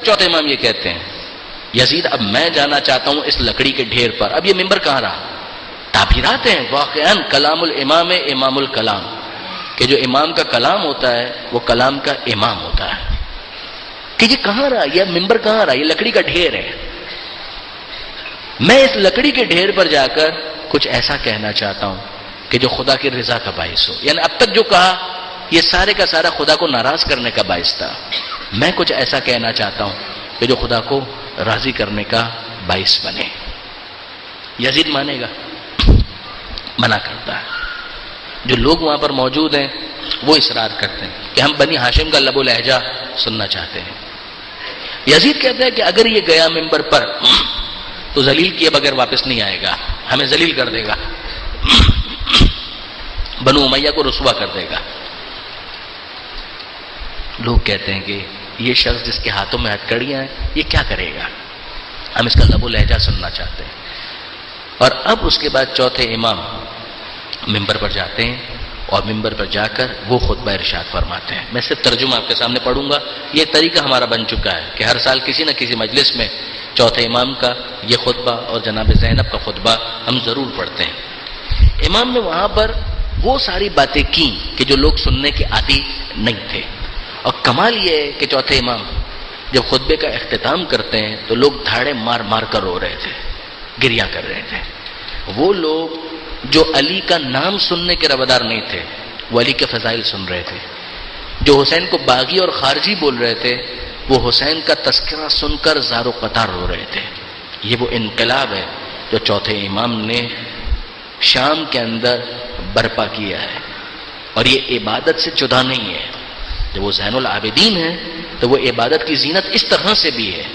چوتھے امام یہ کہتے ہیں یزید اب میں جانا چاہتا ہوں اس لکڑی کے ڈھیر پر. اب یہ ممبر کہاں رہا؟ تعبیرات ہیں واقعاً کلام الامام امام الکلام، کہ جو امام کا کلام ہوتا ہے وہ کلام کا امام ہوتا ہے. کہ یہ کہاں رہا، یہ ممبر کہاں رہا؟ یہ لکڑی کا ڈھیر ہے. میں اس لکڑی کے ڈھیر پر جا کر کچھ ایسا کہنا چاہتا ہوں کہ جو خدا کی رضا کا باعث ہو. یعنی اب تک جو کہا یہ سارے کا سارا خدا کو ناراض کرنے کا باعث تھا. میں کچھ ایسا کہنا چاہتا ہوں کہ جو خدا کو راضی کرنے کا باعث بنے. یزید مانے گا؟ منع کرتا ہے. جو لوگ وہاں پر موجود ہیں وہ اصرار کرتے ہیں کہ ہم بنی ہاشم کا لب و لہجہ سننا چاہتے ہیں. یزید کہتا ہے کہ اگر یہ گیا ممبر پر تو ذلیل کیے بغیر واپس نہیں آئے گا، ہمیں ذلیل کر دے گا، بنو امیہ کو رسوا کر دے گا. لوگ کہتے ہیں کہ یہ شخص جس کے ہاتھوں میں ہتھکڑیاں ہیں یہ کیا کرے گا، ہم اس کا لب و لہجہ سننا چاہتے ہیں. اور اب اس کے بعد چوتھے امام ممبر پر جاتے ہیں اور ممبر پر جا کر وہ خطبہ ارشاد فرماتے ہیں. میں صرف ترجمہ آپ کے سامنے پڑھوں گا. یہ طریقہ ہمارا بن چکا ہے کہ ہر سال کسی نہ کسی مجلس میں چوتھے امام کا یہ خطبہ اور جناب زینب کا خطبہ ہم ضرور پڑھتے ہیں. امام نے وہاں پر وہ ساری باتیں کی کہ جو لوگ سننے کے عادی نہیں تھے. اور کمال یہ ہے کہ چوتھے امام جب خطبے کا اختتام کرتے ہیں تو لوگ دھاڑے مار مار کر رو رہے تھے، گریہ کر رہے تھے. وہ لوگ جو علی کا نام سننے کے روادار نہیں تھے وہ علی کے فضائل سن رہے تھے. جو حسین کو باغی اور خارجی بول رہے تھے وہ حسین کا تذکرہ سن کر زار و قطار رو رہے تھے. یہ وہ انقلاب ہے جو چوتھے امام نے شام کے اندر برپا کیا ہے. اور یہ عبادت سے جدا نہیں ہے. جب وہ زین العابدین ہے تو وہ عبادت کی زینت اس طرح سے بھی ہے.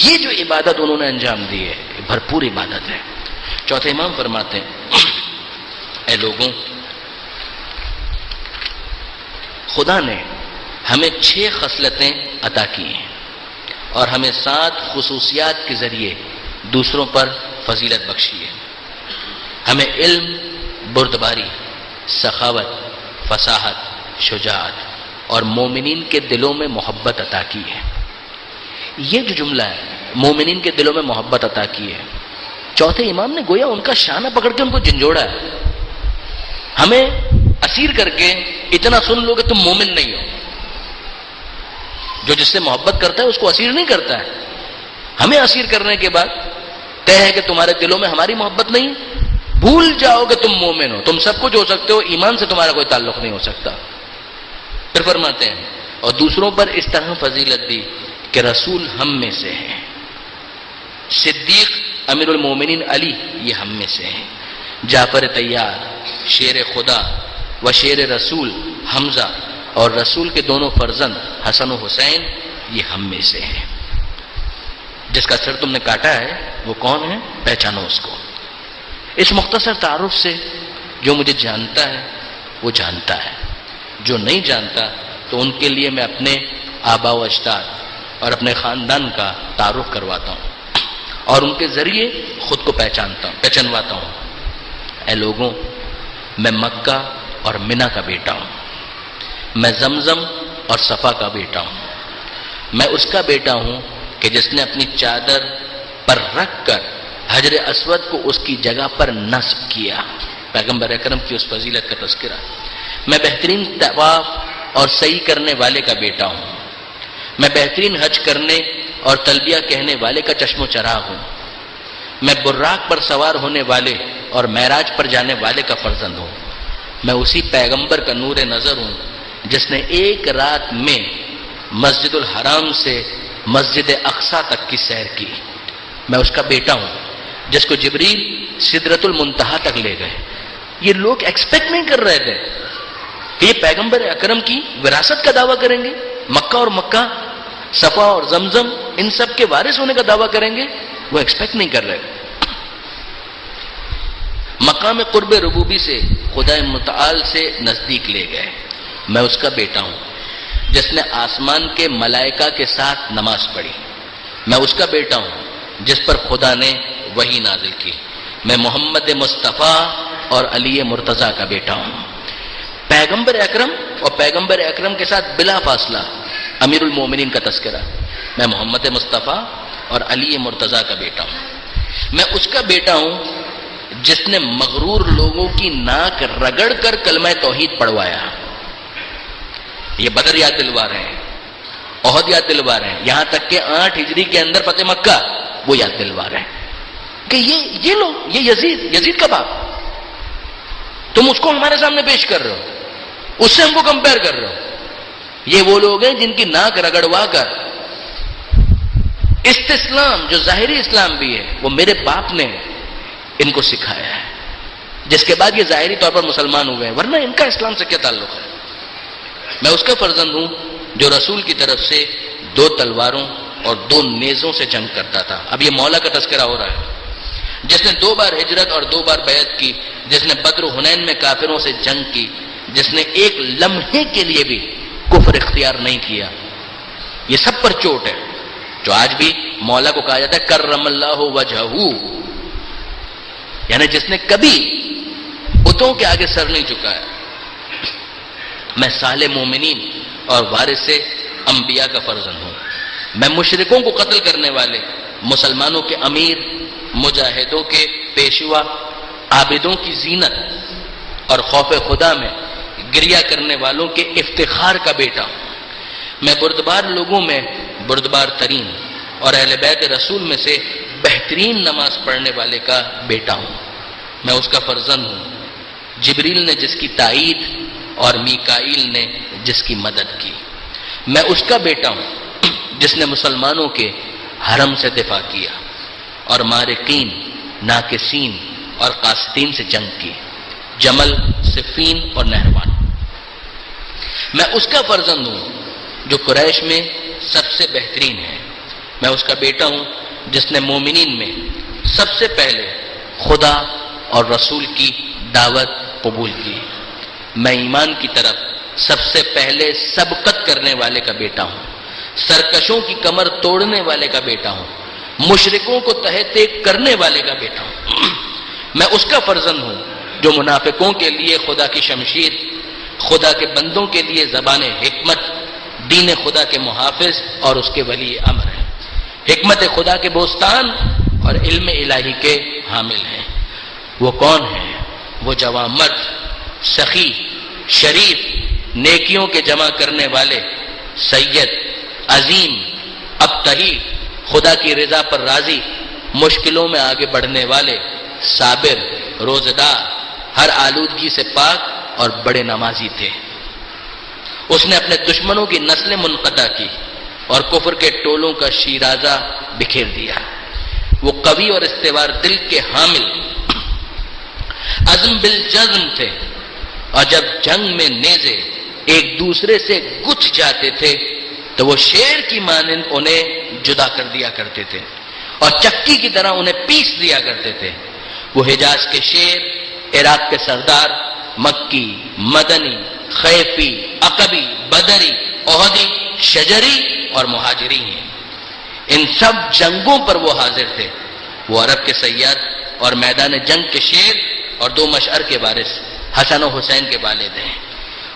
یہ جو عبادت انہوں نے انجام دی ہے بھرپور عبادت ہے. چوتھے امام فرماتے ہیں اے لوگوں، خدا نے ہمیں 6 خصلتیں عطا کی ہیں اور ہمیں 7 خصوصیات کے ذریعے دوسروں پر فضیلت بخشی ہے. ہمیں علم، بردباری، سخاوت، فصاحت، شجاعت اور مومنین کے دلوں میں محبت عطا کی ہے. یہ جو جملہ ہے مومنین کے دلوں میں محبت عطا کی ہے، چوتھے امام نے گویا ان کا شانہ پکڑ کے ان کو جھنجھوڑا ہے. ہمیں اسیر کر کے اتنا سن لو کہ تم مومن نہیں ہو. جو جس سے محبت کرتا ہے اس کو اسیر نہیں کرتا ہے. ہمیں اسیر کرنے کے بعد طے ہے کہ تمہارے دلوں میں ہماری محبت نہیں، بھول جاؤ کہ تم مومن ہو. تم سب کچھ ہو سکتے ہو، ایمان سے تمہارا کوئی تعلق نہیں ہو سکتا. پھر فرماتے ہیں اور دوسروں پر اس طرح فضیلت دی کہ رسول ہم میں سے ہیں، صدیق امیر المومنین علی یہ ہم میں سے ہیں، جعفر طیار شیر خدا و شیر رسول حمزہ اور رسول کے دونوں فرزند حسن و حسین یہ ہم میں سے ہیں. جس کا سر تم نے کاٹا ہے وہ کون ہے؟ پہچانو اس کو. اس مختصر تعارف سے جو مجھے جانتا ہے وہ جانتا ہے، جو نہیں جانتا تو ان کے لیے میں اپنے آبا و اجداد اور اپنے خاندان کا تعارف کرواتا ہوں اور ان کے ذریعے خود کو پہچانواتا ہوں. اے لوگوں، میں مکہ اور منی کا بیٹا ہوں، میں زمزم اور صفا کا بیٹا ہوں، میں اس کا بیٹا ہوں کہ جس نے اپنی چادر پر رکھ کر حجر اسود کو اس کی جگہ پر نصب کیا. پیغمبر اکرم کی اس فضیلت کا تذکرہ. میں بہترین طواف اور سعی کرنے والے کا بیٹا ہوں، میں بہترین حج کرنے اور تلبیہ کہنے والے کا چشم و چراغ ہوں، میں براق پر سوار ہونے والے اور معراج پر جانے والے کا فرزند ہوں، میں اسی پیغمبر کا نور نظر ہوں جس نے ایک رات میں مسجد الحرام سے مسجد اقصی تک کی سیر کی، میں اس کا بیٹا ہوں جس کو جبریل سدرۃ المنتہا تک لے گئے. یہ لوگ ایکسپیکٹ نہیں کر رہے تھے کہ یہ پیغمبر اکرم کی وراثت کا دعویٰ کریں گے، مکہ اور مکہ، صفا اور زمزم ان سب کے وارث ہونے کا دعویٰ کریں گے. وہ ایکسپیکٹ نہیں کر رہے. مقام قرب ربوبی سے خدا متعال سے نزدیک لے گئے. میں اس کا بیٹا ہوں جس نے آسمان کے ملائکہ کے ساتھ نماز پڑھی. میں اس کا بیٹا ہوں جس پر خدا نے وحی نازل کی. میں محمد مصطفیٰ اور علی مرتضیٰ کا بیٹا ہوں. پیغمبر اکرم اور پیغمبر اکرم کے ساتھ بلا فاصلہ امیر المومنین کا تذکرہ. میں محمد مصطفیٰ اور علی مرتضیٰ کا بیٹا ہوں. میں اس کا بیٹا ہوں جس نے مغرور لوگوں کی ناک رگڑ کر کلمہ توحید پڑھوایا. یہ بدر یاد دلوا رہے ہیں، احد یاد دلوا رہے ہیں، یہاں تک کہ 8 ہجری کے اندر فتح مکہ وہ یاد دلوا رہے ہیں کہ یہ لو، یہ یزید کا باپ، تم اس کو ہمارے سامنے پیش کر رہے ہو، اس سے ہم کو کمپیئر کر رہے ہو. یہ وہ لوگ ہیں جن کی ناک رگڑوا کر استسلام، جو ظاہری اسلام بھی ہے، وہ میرے باپ نے ان کو سکھایا ہے، جس کے بعد یہ ظاہری طور پر مسلمان ہوئے ہیں، ورنہ ان کا اسلام سے کیا تعلق ہے. میں اس کا فرزند ہوں جو رسول کی طرف سے 2 تلواروں اور 2 نیزوں سے جنگ کرتا تھا. اب یہ مولا کا تذکرہ ہو رہا ہے، جس نے 2 بار ہجرت اور 2 بار بیعت کی، جس نے بدر و حنین میں کافروں سے جنگ کی، جس نے ایک لمحے کے لیے بھی کفر اختیار نہیں کیا. یہ سب پر چوٹ ہے، جو آج بھی مولا کو کہا جاتا ہے کرم اللہ وجہہ، یعنی جس نے کبھی بتوں کے آگے سر نہیں جھکایا. میں صالح مومنین اور وارث انبیاء کا فرزند ہوں. میں مشرکوں کو قتل کرنے والے، مسلمانوں کے امیر، مجاہدوں کے پیشوا، عابدوں کی زینت اور خوف خدا میں گریہ کرنے والوں کے افتخار کا بیٹا ہوں. میں بردبار لوگوں میں بردبار ترین اور اہل بیت رسول میں سے بہترین نماز پڑھنے والے کا بیٹا ہوں. میں اس کا فرزند ہوں، جبریل نے جس کی تائید اور میکائیل نے جس کی مدد کی. میں اس کا بیٹا ہوں جس نے مسلمانوں کے حرم سے دفاع کیا اور مارقین، ناکسین اور قاصدین سے جنگ کی، جمل، صفین اور نہروان. میں اس کا فرزند ہوں جو قریش میں سب سے بہترین ہے. میں اس کا بیٹا ہوں جس نے مومنین میں سب سے پہلے خدا اور رسول کی دعوت قبول کی. میں ایمان کی طرف سب سے پہلے سبقت کرنے والے کا بیٹا ہوں، سرکشوں کی کمر توڑنے والے کا بیٹا ہوں، مشرکوں کو تہہ تیگ کرنے والے کا بیٹا ہوں. میں اس کا فرزند ہوں جو منافقوں کے لیے خدا کی شمشیر، خدا کے بندوں کے لیے زبان حکمت، دین خدا کے محافظ اور اس کے ولی امر ہے، حکمت خدا کے بوستان اور علم الہی کے حامل ہیں. وہ کون ہے؟ وہ جوان مرد، سخی، شریف، نیکیوں کے جمع کرنے والے، سید، عظیم، ابتہی، خدا کی رضا پر راضی، مشکلوں میں آگے بڑھنے والے، صابر، روزدار، ہر آلودگی سے پاک اور بڑے نمازی تھے. اس نے اپنے دشمنوں کی نسلیں منقطع کی اور کفر کے ٹولوں کا شیرازہ بکھیر دیا. وہ قوی اور استوار دل کے حامل، عزم بالجزم تھے، اور جب جنگ میں نیزے ایک دوسرے سے گچھ جاتے تھے تو وہ شیر کی مانند انہیں جدا کر دیا کرتے تھے اور چکی کی طرح انہیں پیس دیا کرتے تھے. وہ حجاز کے شیر، عراق کے سردار، مکی، مدنی، خیفی، عقبی، بدری، احدی، شجری اور مہاجری ہیں. ان سب جنگوں پر وہ حاضر تھے. وہ عرب کے صیاد اور میدان جنگ کے شیر اور 2 مشعر کے وارث حسن و حسین کے والد ہیں.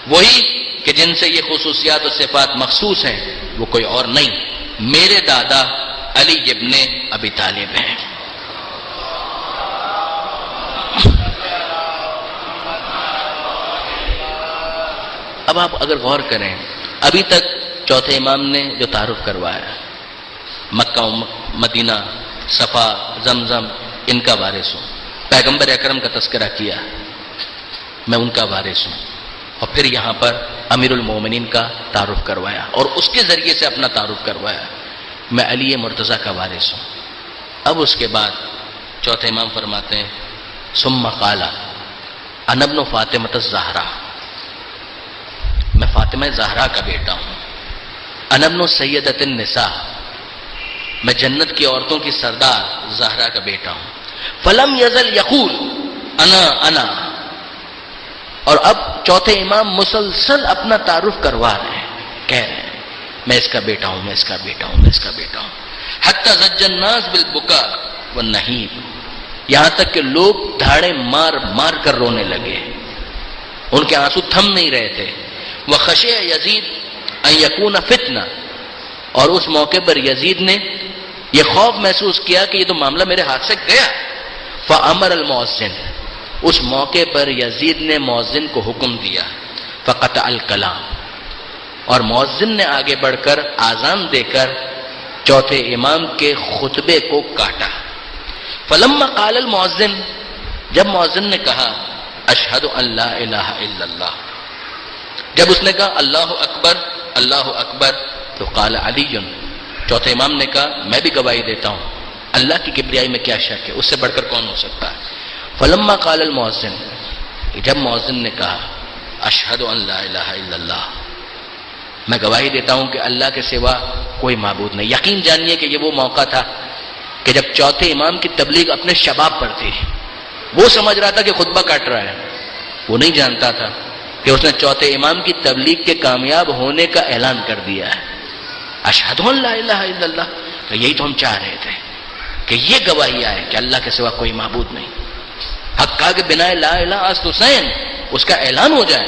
وہی کہ جن سے یہ خصوصیات و صفات مخصوص ہیں، وہ کوئی اور نہیں، میرے دادا علی ابن ابی طالب ہیں. اب آپ اگر غور کریں، ابھی تک چوتھے امام نے جو تعارف کروایا، مکہ و مدینہ، صفا، زمزم، ان کا وارث ہوں. پیغمبر اکرم کا تذکرہ کیا، میں ان کا وارث ہوں. اور پھر یہاں پر امیر المومنین کا تعارف کروایا اور اس کے ذریعے سے اپنا تعارف کروایا، میں علی مرتضیٰ کا وارث ہوں. اب اس کے بعد چوتھے امام فرماتے ہیں ثم قال انا ابن فاطمۃ الزہرا، میں فاطمہ زہرا کا بیٹا ہوں. انا ابن سیدۃ النساء، میں جنت کی عورتوں کی سردار زہرا کا بیٹا ہوں. فلم یزل یقول انا انا، اور اب چوتھے امام مسلسل اپنا تعارف کروا رہے ہیں، کہہ رہے ہیں میں اس کا بیٹا ہوں، میں اس کا بیٹا ہوں، میں اس کا بیٹا ہوں. حتی زج الناس بالبکا والنہیب، یہاں تک کہ لوگ دھاڑے مار مار کر رونے لگے، ان کے آنسو تھم نہیں رہے تھے. وخشع یزید ان یکون فتنہ، اور اس موقع پر یزید نے یہ خوف محسوس کیا کہ یہ تو معاملہ میرے ہاتھ سے گیا. فامر المؤذن، اس موقع پر یزید نے مؤذن کو حکم دیا. فقطع الکلام، اور مؤذن نے آگے بڑھ کر آذان دے کر چوتھے امام کے خطبے کو کاٹا. فلما قال المؤذن، جب مؤذن نے کہا اشہد ان لا الہ الا اللہ، جب اس نے کہا اللہ اکبر اللہ اکبر، تو قال علی، چوتھے امام نے کہا میں بھی گواہی دیتا ہوں، اللہ کی کبریائی میں کیا شک ہے، اس سے بڑھ کر کون ہو سکتا ہے. فلما قال المؤذن، جب مؤذن نے کہا اشہد ان لا الہ الا اللہ، میں گواہی دیتا ہوں کہ اللہ کے سوا کوئی معبود نہیں. یقین جانیے کہ یہ وہ موقع تھا کہ جب چوتھے امام کی تبلیغ اپنے شباب پر تھی. وہ سمجھ رہا تھا کہ خطبہ کاٹ رہا ہے، وہ نہیں جانتا تھا کہ اس نے چوتھے امام کی تبلیغ کے کامیاب ہونے کا اعلان کر دیا ہے. اشہد ان لا الہ الا اللہ، تو یہی تو ہم چاہ رہے تھے کہ یہ گواہی آئے کہ اللہ کے سوا کوئی معبود نہیں. حق کہا کہ بنا لا الہ الا حسین، اس کا اعلان ہو جائے.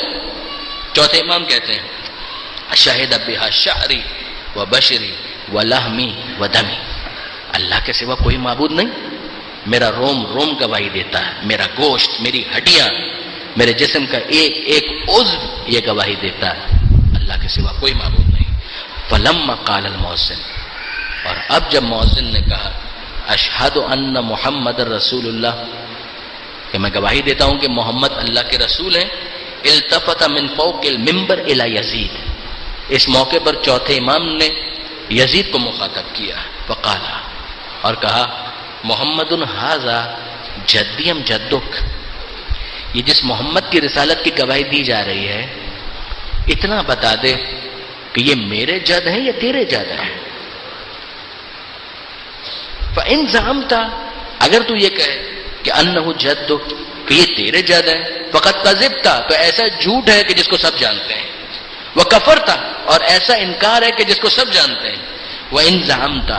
چوتھے امام کہتے ہیں شہد بہا شعری و بشری و لحمی و دمی، اللہ کے سوا کوئی معبود نہیں، میرا روم روم گواہی دیتا ہے، میرا گوشت، میری ہڈیاں، میرے جسم کا ایک ایک عضو یہ گواہی دیتا ہے اللہ کے سوا کوئی معبود نہیں. فلما قال المؤذن، اور اب جب مؤذن نے کہا اشہد ان محمد رسول اللہ، کہ میں گواہی دیتا ہوں کہ محمد اللہ کے رسول ہیں، التفت من فوق المنبر الی یزید، اس موقع پر چوتھے امام نے یزید کو مخاطب کیا. وقال، اور کہا محمد ھذا جدیم جدک، یہ جس محمد کی رسالت کی گواہی دی جا رہی ہے، اتنا بتا دے کہ یہ میرے جد ہیں یا تیرے جد ہیں. فَإِن زَعَمْتَ، اگر تو یہ کہے کہ انہ جدک، کہ یہ تیرے جد ہیں، فقط کذبت، تو ایسا جھوٹ ہے کہ جس کو سب جانتے ہیں. وَكَفَرْتَ، اور ایسا انکار ہے کہ جس کو سب جانتے ہیں. وَإِن زَعَمْتَ،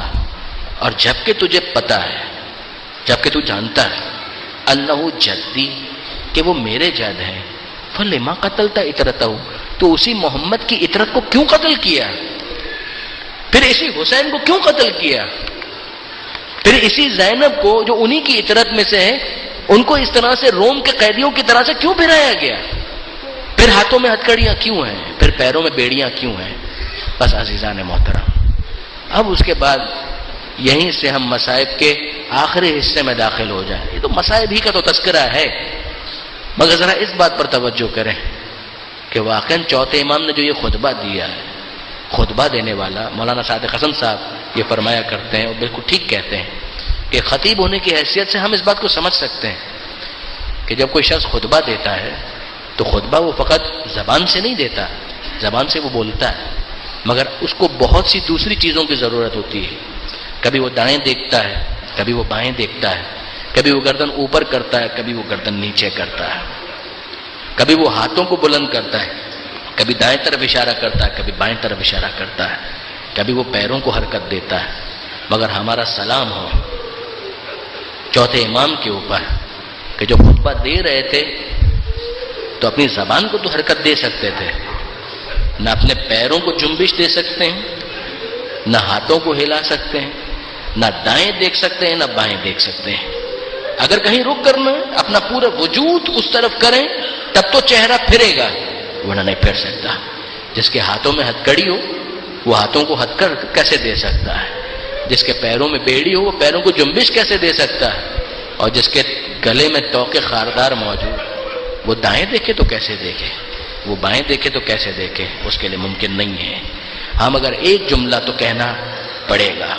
اور جبکہ تجھے پتا ہے، جبکہ تو جانتا ہے انہ جدی، کہ وہ میرے جد ہیں، فَلِمَا قَتَلْتَ اِتْرَتَهُ، تو اسی محمد کی اطرت کو کیوں قتل کیا؟ پھر اسی حسین کو کیوں قتل کیا؟ پھر اسی زینب کو جو انہی کی اطرت میں سے ہے، ان کو اس طرح سے روم کے قیدیوں کی طرح سے کیوں پھرایا گیا؟ پھر ہاتھوں میں ہتھکڑیاں کیوں ہیں؟ پھر پیروں میں بیڑیاں کیوں ہیں؟ بس عزیزان محترم، اب اس کے بعد یہیں سے ہم مصائب کے آخری حصے میں داخل ہو جائیں. یہ تو مصائب ہی کا تو تذکرہ ہے، مگر ذرا اس بات پر توجہ کریں کہ واقعاً چوتھے امام نے جو یہ خطبہ دیا ہے، خطبہ دینے والا مولانا صادق حسن صاحب یہ فرمایا کرتے ہیں، اور بالکل ٹھیک کہتے ہیں، کہ خطیب ہونے کی حیثیت سے ہم اس بات کو سمجھ سکتے ہیں کہ جب کوئی شخص خطبہ دیتا ہے تو خطبہ وہ فقط زبان سے نہیں دیتا، زبان سے وہ بولتا ہے، مگر اس کو بہت سی دوسری چیزوں کی ضرورت ہوتی ہے. کبھی وہ دائیں دیکھتا ہے، کبھی وہ بائیں دیکھتا ہے، کبھی وہ گردن اوپر کرتا ہے، کبھی وہ گردن نیچے کرتا ہے، کبھی وہ ہاتھوں کو بلند کرتا ہے، کبھی دائیں طرف اشارہ کرتا ہے، کبھی بائیں طرف اشارہ کرتا ہے، کبھی وہ پیروں کو حرکت دیتا ہے. مگر ہمارا سلام ہو چوتھے امام کے اوپر کہ جو خطبہ دے رہے تھے تو اپنی زبان کو تو حرکت دے سکتے تھے، نہ اپنے پیروں کو جنبش دے سکتے ہیں، نہ ہاتھوں کو ہلا سکتے ہیں، نہ دائیں دیکھ سکتے ہیں، نہ بائیں دیکھ سکتے ہیں. اگر کہیں رک کرنا ہے اپنا پورا وجود اس طرف کریں تب تو چہرہ پھرے گا، ورنہ نہیں پھر سکتا. جس کے ہاتھوں میں ہتھکڑی ہو وہ ہاتھوں کو ہتھ کر کیسے دے سکتا ہے؟ جس کے پیروں میں بیڑی ہو وہ پیروں کو جنبش کیسے دے سکتا ہے؟ اور جس کے گلے میں توقے خاردار موجود، وہ دائیں دیکھے تو کیسے دیکھے، وہ بائیں دیکھے تو کیسے دیکھے؟ اس کے لیے ممکن نہیں ہے. ہاں مگر ایک جملہ تو کہنا پڑے گا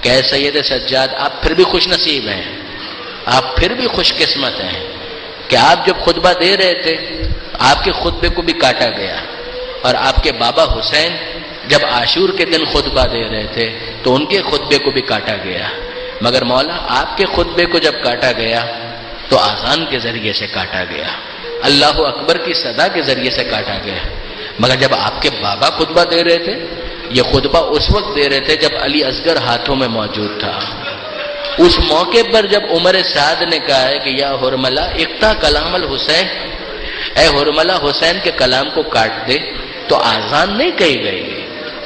کہ سید سجاد آپ پھر بھی خوش نصیب ہیں، آپ پھر بھی خوش قسمت ہیں کہ آپ جب خطبہ دے رہے تھے آپ کے خطبے کو بھی کاٹا گیا، اور آپ کے بابا حسین جب عاشور کے دن خطبہ دے رہے تھے تو ان کے خطبے کو بھی کاٹا گیا. مگر مولا آپ کے خطبے کو جب کاٹا گیا تو اذان کے ذریعے سے کاٹا گیا، اللہ اکبر کی صدا کے ذریعے سے کاٹا گیا. مگر جب آپ کے بابا خطبہ دے رہے تھے، یہ خطبہ اس وقت دے رہے تھے جب علی اصغر ہاتھوں میں موجود تھا. اس موقع پر جب عمر سعد نے کہا ہے کہ یا حرملہ اقطع کلام الحسین، اے حرملہ حسین کے کلام کو کاٹ دے، تو آزان نہیں کہی گئی،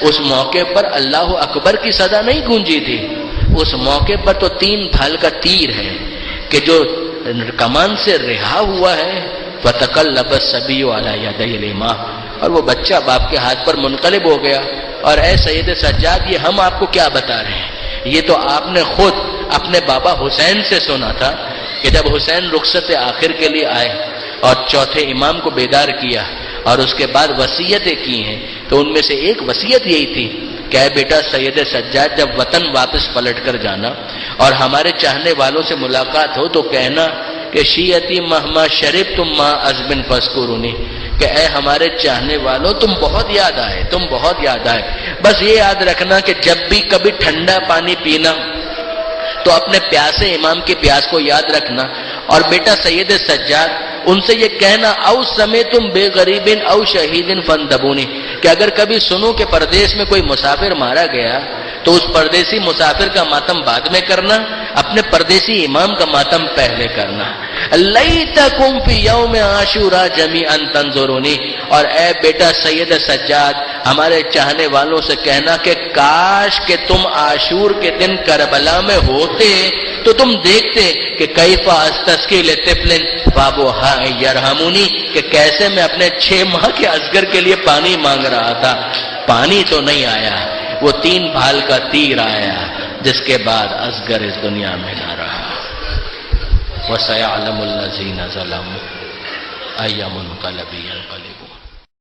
اس موقع پر اللہ اکبر کی صدا نہیں گونجی تھی، اس موقع پر تو 3 ڈھال کا تیر ہے کہ جو کمان سے رہا ہوا ہے، وَتَقَلَّبَ الصَّبِيُّ عَلَى يَدَيْ الْإِمَامِ، اور وہ بچہ باپ کے ہاتھ پر منقلب ہو گیا۔ اور اے سید سجاد، یہ ہم آپ کو کیا بتا رہے ہیں، یہ تو آپ نے خود اپنے بابا حسین سے سنا تھا کہ جب حسین رخصت آخر کے لیے آئے اور چوتھے امام کو بیدار کیا اور اس کے بعد وصیتیں کی ہیں، تو ان میں سے ایک وصیت یہی تھی کہ اے بیٹا سید سجاد، جب وطن واپس پلٹ کر جانا اور ہمارے چاہنے والوں سے ملاقات ہو تو کہنا کہ شیعتی مہما شرب تم ماں ازبن فذکرونی، کہ اے ہمارے چاہنے والوں تم بہت یاد آئے، تم بہت یاد آئے۔ بس یہ یاد رکھنا کہ جب بھی کبھی ٹھنڈا پانی پینا تو اپنے پیاسے امام کی پیاس کو یاد رکھنا، اور بیٹا سید سجاد ان سے یہ کہنا او سمیتم بے غریبن او شہیدن فندبونی، کہ اگر کبھی سنو کہ پردیس میں کوئی مسافر مارا گیا تو اس پردیسی مسافر کا ماتم بعد میں کرنا، اپنے پردیسی امام کا ماتم پہلے کرنا۔ لیتکم فی یوم عاشوراء جمیعا تنظرونی، اور اے بیٹا سید سجاد ہمارے چاہنے والوں سے کہنا کہ کاش کہ تم عاشور کے دن کربلا میں ہوتے تو تم دیکھتے کہ کیف استسقی لطفل فابوہا یرحمونی، کہ کیسے میں اپنے 6 ماہ کے اصغر کے لیے پانی مانگ رہا تھا، پانی تو نہیں آیا، وہ 3 بھال کا تیر آیا جس کے بعد اصغر اس دنیا میں نہ رہا۔ وَسَيَعْلَمُ الَّذِينَ ظَلَمُوا أَيَّ مُنقَلَبٍ يَنقَلِبُونَ۔